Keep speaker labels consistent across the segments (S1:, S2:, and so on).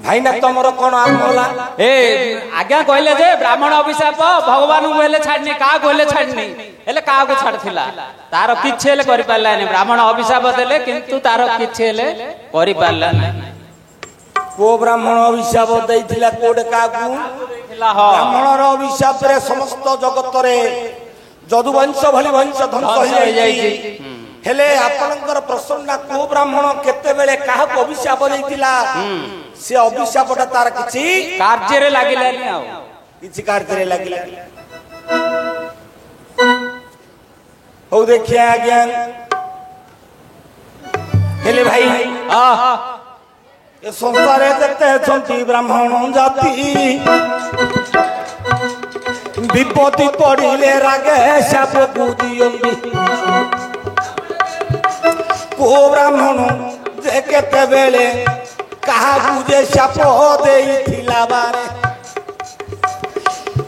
S1: भाईना तुमर कौन आमला
S2: ए आज्ञा कहले जे ब्राह्मण अभिशाप भगवान को हेले छाड़नी का को हेले छाड़नी हेले का को छाड़थिला तार किछ हेले करि पारला नै ब्राह्मण अभिशाप देले किंतु तार किछ हेले करि पारला नै
S1: को ब्राह्मण अभिशाप दैथिला कोडे का को ब्राह्मण रो अभिशाप रे समस्त जगत रे जदुवंश भली वंश ध्वंस हो जाई हेले आपनकर प्रसन्न को ब्राह्मण केते बेले काहा को अभिशाप दैथिला से अभिशापटा तार किछि
S2: कार्य रे लागिला नै आ
S1: किछि कार्य रे लागिला हो देखिया आज्ञा हेले भाई ए संसार जते छंती ब्राह्मण जाति विपत्ति पड़िले रागे शाप बुदियंदी को ब्राह्मण जे केते बेले कहा बुझे शाप देइथिला बारे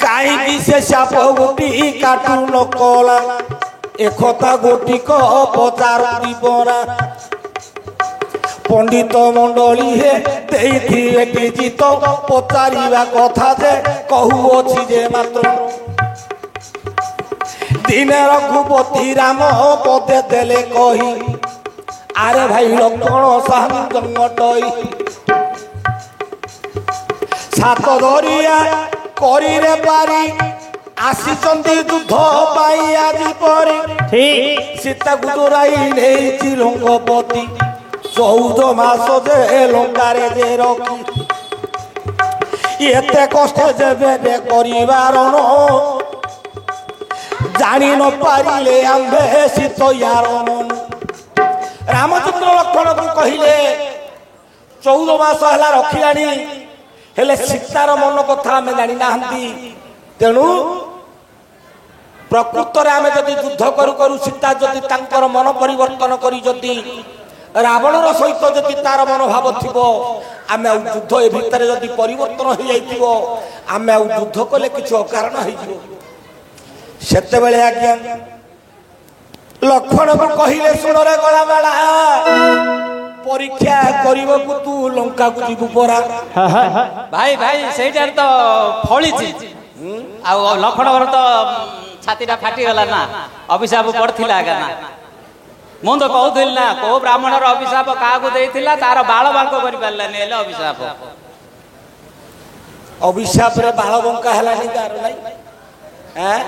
S1: काई की से शाप गुटी काटू नकला एकता गोटी को पचार दीबरा पंडित मंडली हे देइथिए कि तो पचारिबा कथा जे कहू अछि जे मात्र दिन रघुपति राम पदे देले कही आरे भाई लक्षण साहब जंगटई सात दरिया करी रे पारी आसी चंदी युद्ध पाई आदि परे ठीक सीता गुदराई नेछि लंकापति 14 मास जे लंकारे जे रखी एते कष्ट जेबे करिवार न जानी न पारिले आंबे सीत यार रामचंद्र लक्ष्मण को कहिले 14 मास हला रखिलानी हेले सीतार मन कथा आमे जानी नाहंती तेणु प्रकृत रे आमे जदि युद्ध करू करू सीता जदि तांकर मन परिवर्तन करी जदि रावणर सहित जदि तार मन भाव थिबो आमे युद्ध ए भितर जदि परिवर्तन हो जाइतिबो आमे युद्ध कले किछ कारण होई जिवो सेते बेले आज्ञा लक्ष्मण को कहिले सुन रे गला बेला परीक्षा करिवो को तू लंका को जीवु परा
S2: भाई भाई सेटार तो फळीची आ लक्ष्मण तो छातीटा फाटी गला ना अभिशाप पड़थिला ना मु तो कहूल ना को ब्राह्मण अभिशाप क्या देथिला तार बाल बांक कर पारला नै हेले अभिशाप
S1: अभिशाप रे बाल बंका हला नै तार नै हैं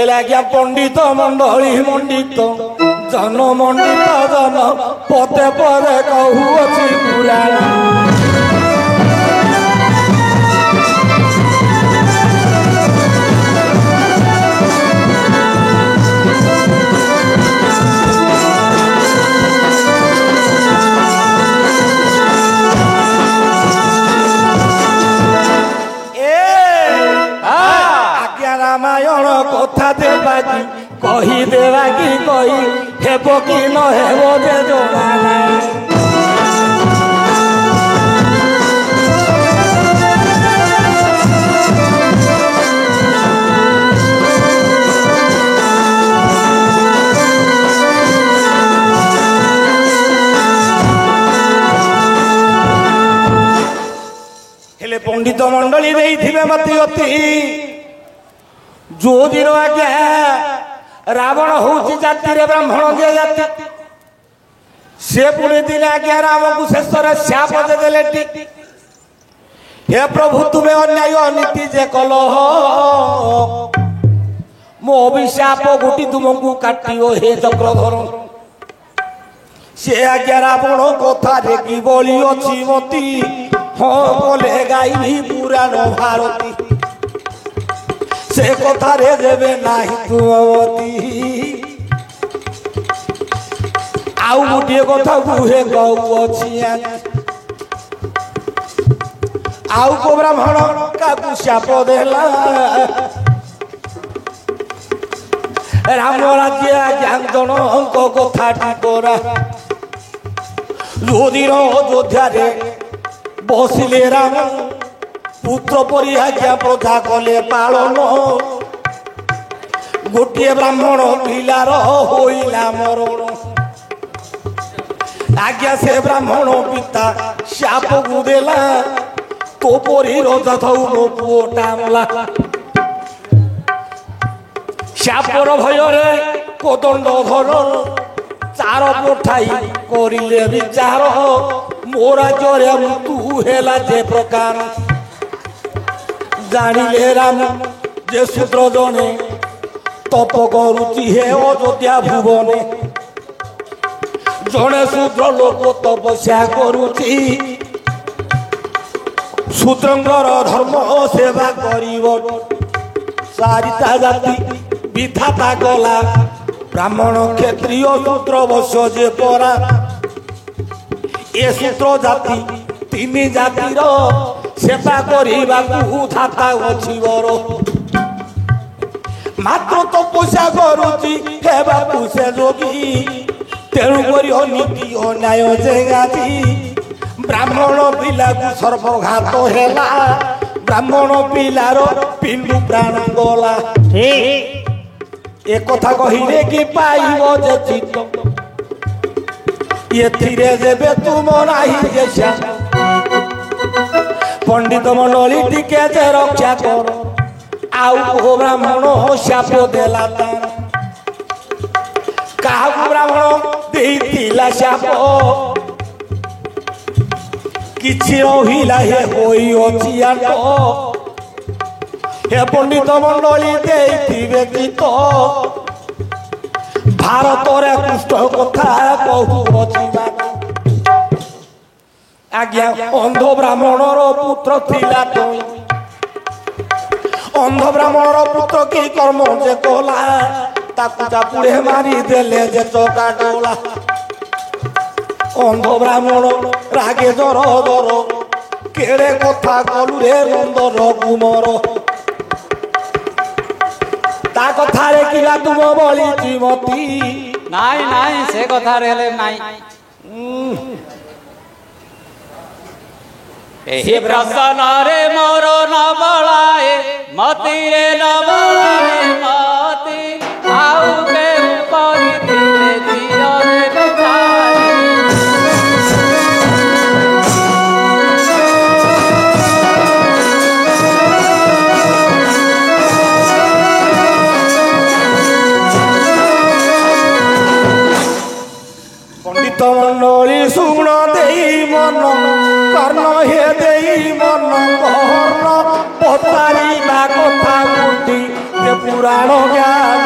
S1: एला आज्ञा पंडित मंडली मंडित जन मंडित जन पते पदे कहू अछि पुराण रामायण कथा देवाकी कही देवाकी कही हेबो कि न हेबो जे जोड़ा हेले पंडित मंडली देइथिबे मति अति जो दिन आज्ञा रावण हूँ जाति रे ब्राह्मण दिया जाति से पुणे दिन आज्ञा राम को शेष शाप देदेले हे प्रभु तुम्हें अन्याय अनीति जे कल मो अभिशाप गोटी तुमको काटियो हे चक्रधर से आज्ञा रावण कथा रे की बोली अछि मती हाँ बोले गाई पुराण भारती से कथा रे देवे नाही तुमती आउ गोटे कथा गुहे कहू अछि आउ को ब्राह्मण का शाप देला राम राज्य ज्ञान जन को कथा टिकोरा जोधीर अयोध्या रे बसिले राम पुत्र परिहाज्ञा प्रजा कले पालन गोटे ब्राह्मण पिलार होइला मरण आज्ञा से ब्राह्मण पिता शाप को देला तो परी रजा थौ मो पुओटा मला शापर भय रे कोदंड धर चार पठाई करिले विचार मोरा जरे तू हेला जे प्रकार जानिले राम जे शूद्र जने तप करुचि हे अयोध्या भुवने जने शूद्र लोक तपस्या करुचि शूद्रंगर धर्म सेवा करिव सारिता जाति विधाता गला ब्राह्मण क्षत्रिय शूद्र वश्य जे परा ए शूद्र जाति तीन जातिर सेवा करने धाता अच्छी बर मात्र तपस्या करुची हे बापू से जोगी तेणुक नीति अन्याय जेगाजी ब्राह्मण पिला को सर्वघात हेला ब्राह्मण पिलार पिंडु प्राण गला एक कथा कहिले कि पाइब जे चित्त एथिरे जेबे तुम नाही जे श्याम पंडित मंडली टिके जे रक्षा कर आउ ब्राह्मण शाप देला तार काहु ब्राह्मण देइतिला शाप किछि रहिला हे होई अछि आट हे पंडित मंडली देइथिबे गीत भारत रे कुष्ठ कथा कहू अछि आज्ञा अंध ब्राह्मणर पुत्र थिला तो अंध ब्राह्मणर पुत्र की कर्म जे कला ताकू चापुड़े मारी देले जे चका डोला अंध ब्राह्मण रागे जर दर केड़े कथा कलु रे नंदर कुमर ता कथा रे किला तुम बली जीवती
S2: नाई नाई से कथा रे नाई एही प्रसन्न रे मोर न बलाए मति रे न बलाए मति आउ के परि दिले दियो रे बुझाई
S1: पंडित मंडली सुण देई मन कर्ण हे देई मन कर्ण पतारी बा कथा बुद्धि के पुराण ज्ञान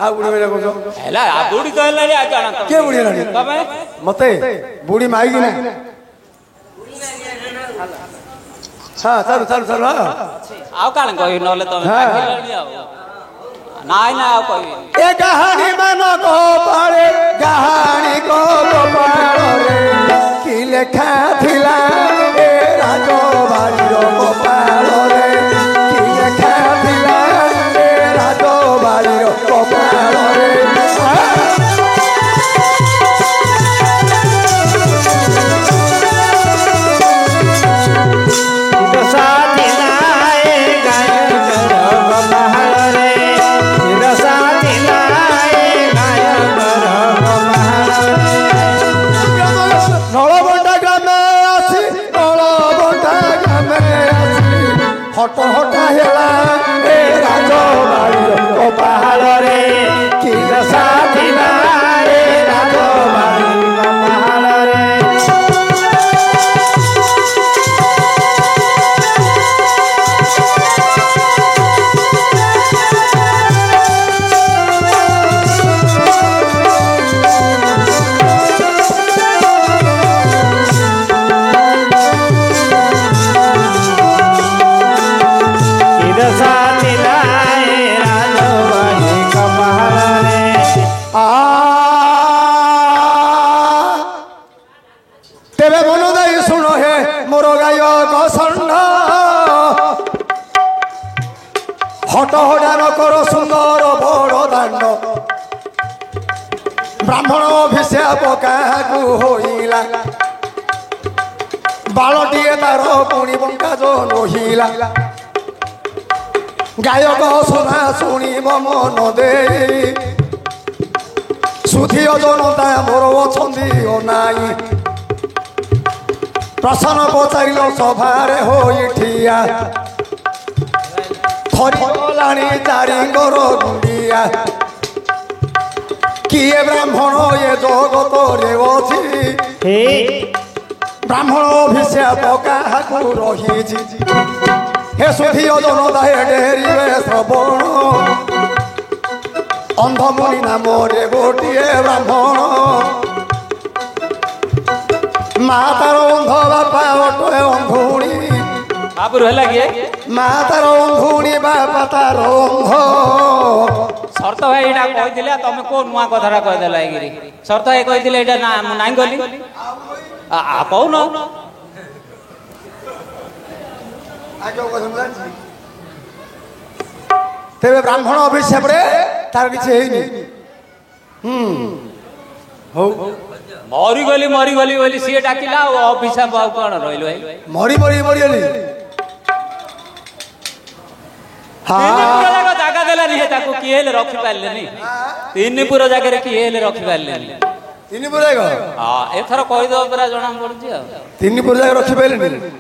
S2: बुढ़ी तो
S3: के बुढ़ी मते बुढ़ी माई की ना हाँ चल चल चल
S2: आउ काण कहि नले तो नाई ना आउ कहि
S3: ए कहानी मन को पारे कहानी को पारे रे की लेखा थिला ए राजो बाड़ी रो गोपाल रे की लेखा थिला ए राजो बाड़ी रो गोपाल रे हट हटा हेला ए राजो बाड़ी रो पहाड़ रे की रसा थिला ए राजो बाड़ी रो पहाड़ रे ତାଙ୍କର ସୁନ୍ଦର ବଡ଼ ଦାଣ୍ଡ ବ୍ରାହ୍ମଣ ଅଭିଶାପ କାହାକୁ ହୋଇଲା ବାଳଟିଏ ତାର ପୁଣି ବଙ୍କାଜ ନୋହିଲା ଗାୟକ ଶୁଣା ଶୁଣିବ ମନ ଦେଇ ସୁଧିଅ ଜନତା ମୋର ଅଛନ୍ତି ଅନାଇ ପ୍ରଶ୍ନ ପଚାରିଲ ସଭାରେ ହୋଇ ଠିଆ ଖରିଗଲାଣି ଚାରିଙ୍କର ଗୁଣ୍ଡିଆ କିଏ ବ୍ରାହ୍ମଣ ଏ ଜଗତରେ ଅଛି ବ୍ରାହ୍ମଣ ଅଭିଶାପ କାହାକୁ ରହିଛି हे सुधियो जनता हे डेरिवे श्रवण अंधमुनि नाम रे गोटिए ब्राह्मण मातार अंध बापा ओटे अंधुणी
S2: बाबू रहला किए
S3: मातार अंधुणी बापा तार अंध
S2: शर्त भाई एटा कहि दिले तमे को नुआ कथरा कहि देला गिरी शर्त भाई कहि दिले एटा ना नाइ गली आ कहू न
S3: तेरे ब्राह्मण अभिशाप रे तार किछि हेइनी हो
S2: मरी गली बोली सी डाकिला अभिशाप आ कोन रहिलो भाई
S3: मरी गली
S2: हां जागा देला नी ताको किएले रखि पारले नी तीनपुर जागा रे किएले रखि पारले नी
S3: तीनपुर जागा
S2: हां एथर कहि दो परा जणा पड़ुची आ
S3: तीनपुर जागा रखि पारले नी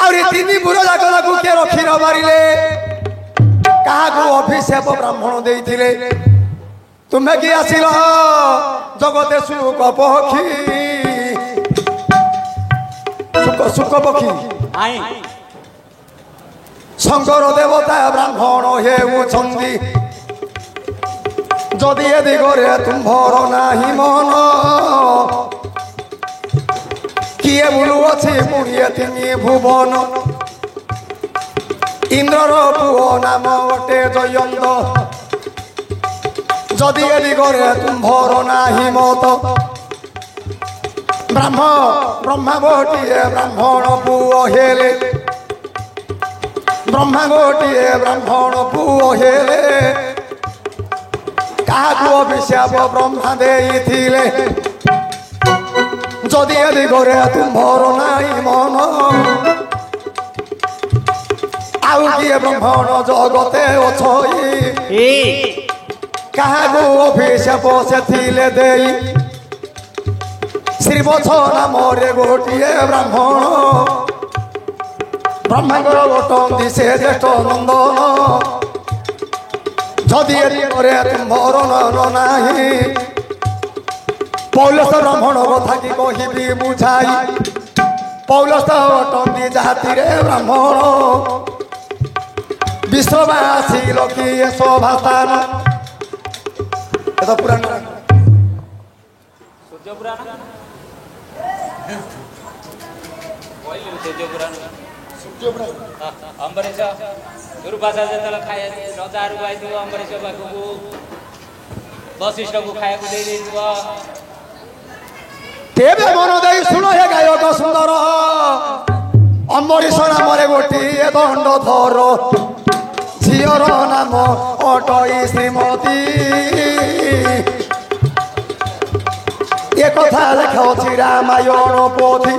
S3: आउरी तीनपुर जागा को के रखि न मारिले काहाको अभिशाप ब्राह्मण देइथिले तुमे कि आसिल जगते सुख पखी सुख पखी
S2: आई
S3: शंकर देवता ब्राह्मण हेउछन्ति जदि ए दिगरे तुम्भर नाही मन किए बुलुअछि पुरिए तिमी भुवन इंद्रर पुओ नाम अटे जयंत जदि ए दिगरे तुम्भर नाही मत ब्रह्मा गोटिए ब्राह्मण पुओ हेले ब्रह्मा गोटिए ब्राह्मण पुओ हेले काहाको अभिशाप ब्रह्मा देइथिले जदि ए दिगरे तुम्भर नाही मन आउ किए ब्राह्मण जगते अछई काहाको अभिशाप सेथिले देई श्रीवत्स नाम रे गोटिए ब्राह्मण ब्रह्मांकर गोटंती से ज्येष्ठ नंदन जदि ए दिगरे तुम्भर नयन नाही पौलस ब्राह्मण कथा कि कहिबी बुझाई पौलस अटंती जाति रे ब्राह्मण विश्ववासी लोकी शोभास्थान ए तो पुराण
S2: सूर्य पुराण कोइले सूर्य पुराण अम्बरीश दुर्वासा जेतला खाए राजा रुवाई दो अम्बरीश बाबू वशिष्ठ को खाया को दे देबो
S3: तेबे मन दे सुनो हे गायक सुंदर अम्बरीश नाम रे गोटिए दंडधर झियर नाम अटई श्रीमती एक कथा लेखाउछि रामायण पोथी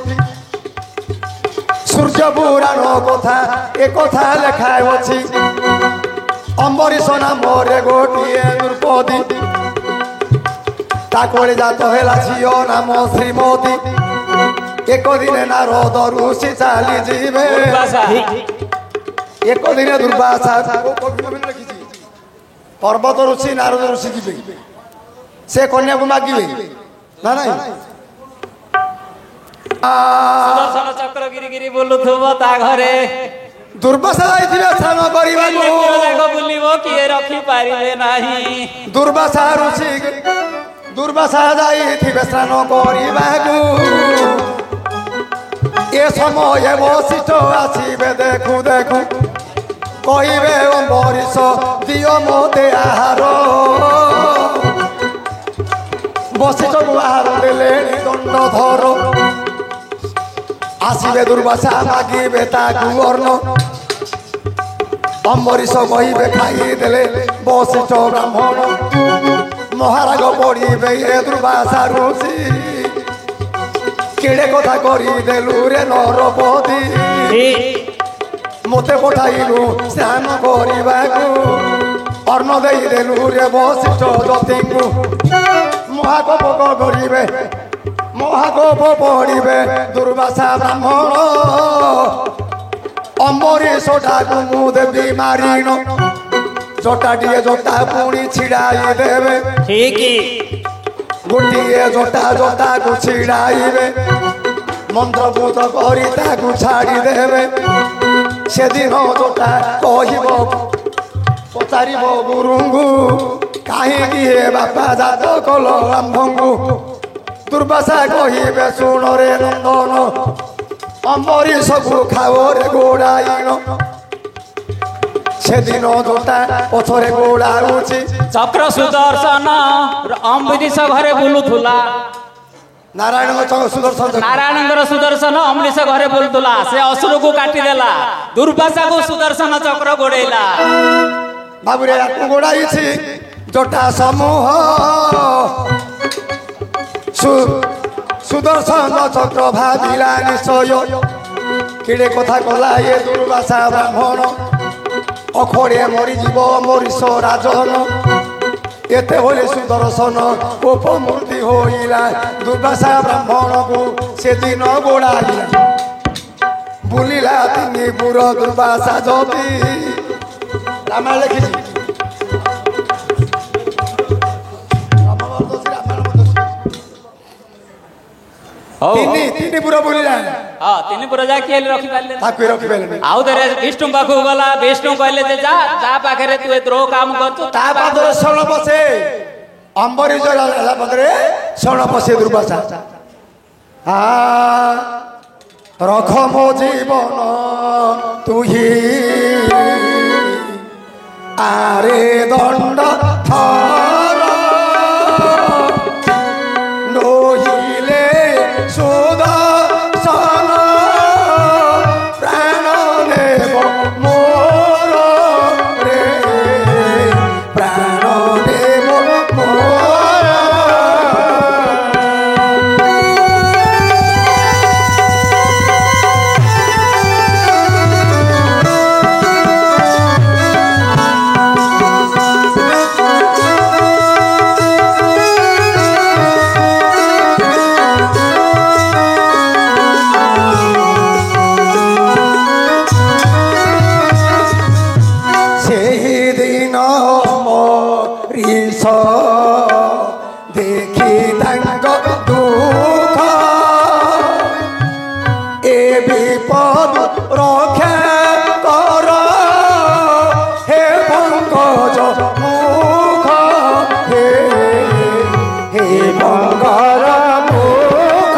S3: सूर्य पुराण कथा एक कथा लेखाउछि अम्बरीश नाम रे गोटिए द्रौपदी ताकोले जात हेला झियो नाम श्रीमती एक दिने नारद ऋषि चाली जीवे एक दिने दुर्वासा पर्वत ऋषि नारद ऋषि जीवे से कन्या को मागिबे ना नहीं
S2: सुदर्शन चक्र गिरी बोलुथबो ता घरे
S3: दुर्वासा जाइथिबे स्नान करिबाको
S2: जाको बुलिबो किए रखि पारिबे नाही
S3: दुर्वासा जाइथिबे स्नान करिबाको ए समय वशिष्ठ आसीबे देखु कहिबे अम्बरीश दियो मोते आहार वशिष्ठ को आहार देले दंडधर ଆସିବେ ଦୁର୍ବାସା ମାଗିବେ ତାକୁ ଅର୍ଣ୍ଣ ଅମ୍ବରୀଶ କହିବେ ଖାଇଦେଲେ ବଶିଷ୍ଠ ବ୍ରାହ୍ମଣ ମହାରାଗ ପଡ଼ିବେ ଏ ଦୁର୍ବାସା ଋଷି କେଡ଼େ କଥା କରିଦେଲୁ ରେ ନରପତି ମୋତେ ପଠାଇଲୁ ସ୍ନାନ କରିବାକୁ ଅର୍ଣ୍ଣ ଦେଇଦେଲୁ ରେ ବଶିଷ୍ଠ ଯତିଙ୍କୁ ମହାକୋପ କରିବେ ମହାକୋପ ପଡ଼ିବେ ଦୁର୍ବାସା ବ୍ରାହ୍ମଣ ଅମ୍ବରୀଶଟାକୁ ମୁଁ ଦେବି ମାରିଣ ଜଟାଟିଏ ଜଟା ପୁଣି ଛିଡ଼ାଇ ଦେବେ
S2: ଠିକ
S3: ଗୋଟିଏ ଜଟାକୁ ଛିଡ଼ାଇବେ ମନ୍ତ୍ରଭୂତ କରି ତାକୁ ଛାଡ଼ିଦେବେ ସେଦିନ ଜଟା କହିବ ପଚାରିବ ଗୁରୁଙ୍କୁ କାହିଁକି ହେ ବାପା ଜାତ କଲ ଆମ୍ଭଙ୍କୁ ଦୁର୍ବାସା କହିବେ ଶୁଣରେ ନନ୍ଦନ ଅମ୍ବରୀଶକୁ ଖାଓରେ ଗୋଡ଼ାଇଣ ସେଦିନ ଜଟା ପଛରେ ଗୋଡ଼ାଉଛି
S2: ଚକ୍ର ସୁଦର୍ଶନ ଅମ୍ବରୀଶ ଘରେ ବୁଲୁଥିଲା
S3: ନାରାୟଣଙ୍କ ସୁଦର୍ଶନ
S2: ନାରାୟଣଙ୍କର ସୁଦର୍ଶନ ଅମ୍ବରୀଶ ଘରେ ବୁଲୁଥିଲା ସେ ଅସୁରକୁ କାଟିଦେଲା ଦୁର୍ବାସାକୁ ସୁଦର୍ଶନ ଚକ୍ର ଗୋଡେଇଲା
S3: ବାବୁରେ ଆକୁ ଗୋଡ଼ାଇଛି ଜଟା ସମୂହ ସୁଦର୍ଶନ ଚକ୍ର ଭାବିଲା ନିଶ୍ଚୟ କିଡ଼େ କଥା କଲା ଏ ଦୁର୍ବାସା ବ୍ରାହ୍ମଣ ଅଖଡ଼େ ମରିଯିବ ଅମ୍ବରୀଶ ରାଜନ ଏତେ ବୋଲି ସୁଦର୍ଶନ ଉପମୂର୍ତ୍ତି ହୋଇଲା ଦୁର୍ବାସା ବ୍ରାହ୍ମଣକୁ ସେଦିନ ଗୋଡ଼ାଇଲା ବୁଲିଲା ତିନି ପୁର ଦୁର୍ବାସା ଯତି ରାମାୟଣ ଲେଖିଛି ତିନି ପୁର ବୁଲିଲା
S2: ହଁ ତିନି ପୁର ଯା କିଏ ରଖିପାରିଲେ
S3: ତାକୁ ରଖିପାରିଲେ
S2: ଆଉ ଥରେ ବିଷ୍ଣୁ ପାଖକୁ ଗଲା ବିଷ୍ଣୁ କହିଲେ ଯେ ଯା ଯା ପାଖରେ ତୁ ଏ ଦ୍ରୋହ କାମ କରୁଛୁ
S3: ତା ପାଦରେ ଶଣ ପଶେ ଅମ୍ବରୀଶ ରାଜା ପାଦରେ ଶଣ ପଶେ ଦୁର୍ବାସା ରଖ ମୋ ଜୀବନ ତୁହି ଆରେ ଦଣ୍ଡ ଥର ନୋହିଲେ ସୁଦର୍ଶନ ପ୍ରାଣ ନେବ ମୋର ରେ ପ୍ରାଣ ନେବ ମୋର দেখি তাঙ্গ দুঃখ এ বিপদ রক্ষা কর হে পঙ্কজ মুখ হে হে পঙ্কজ মুখ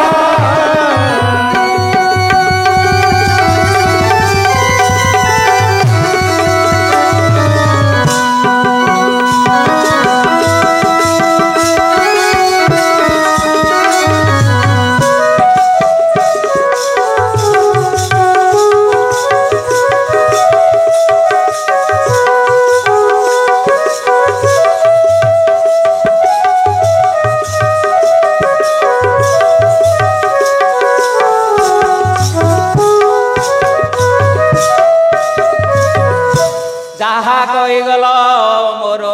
S2: ଯାହା କହିଗଲ ମୋର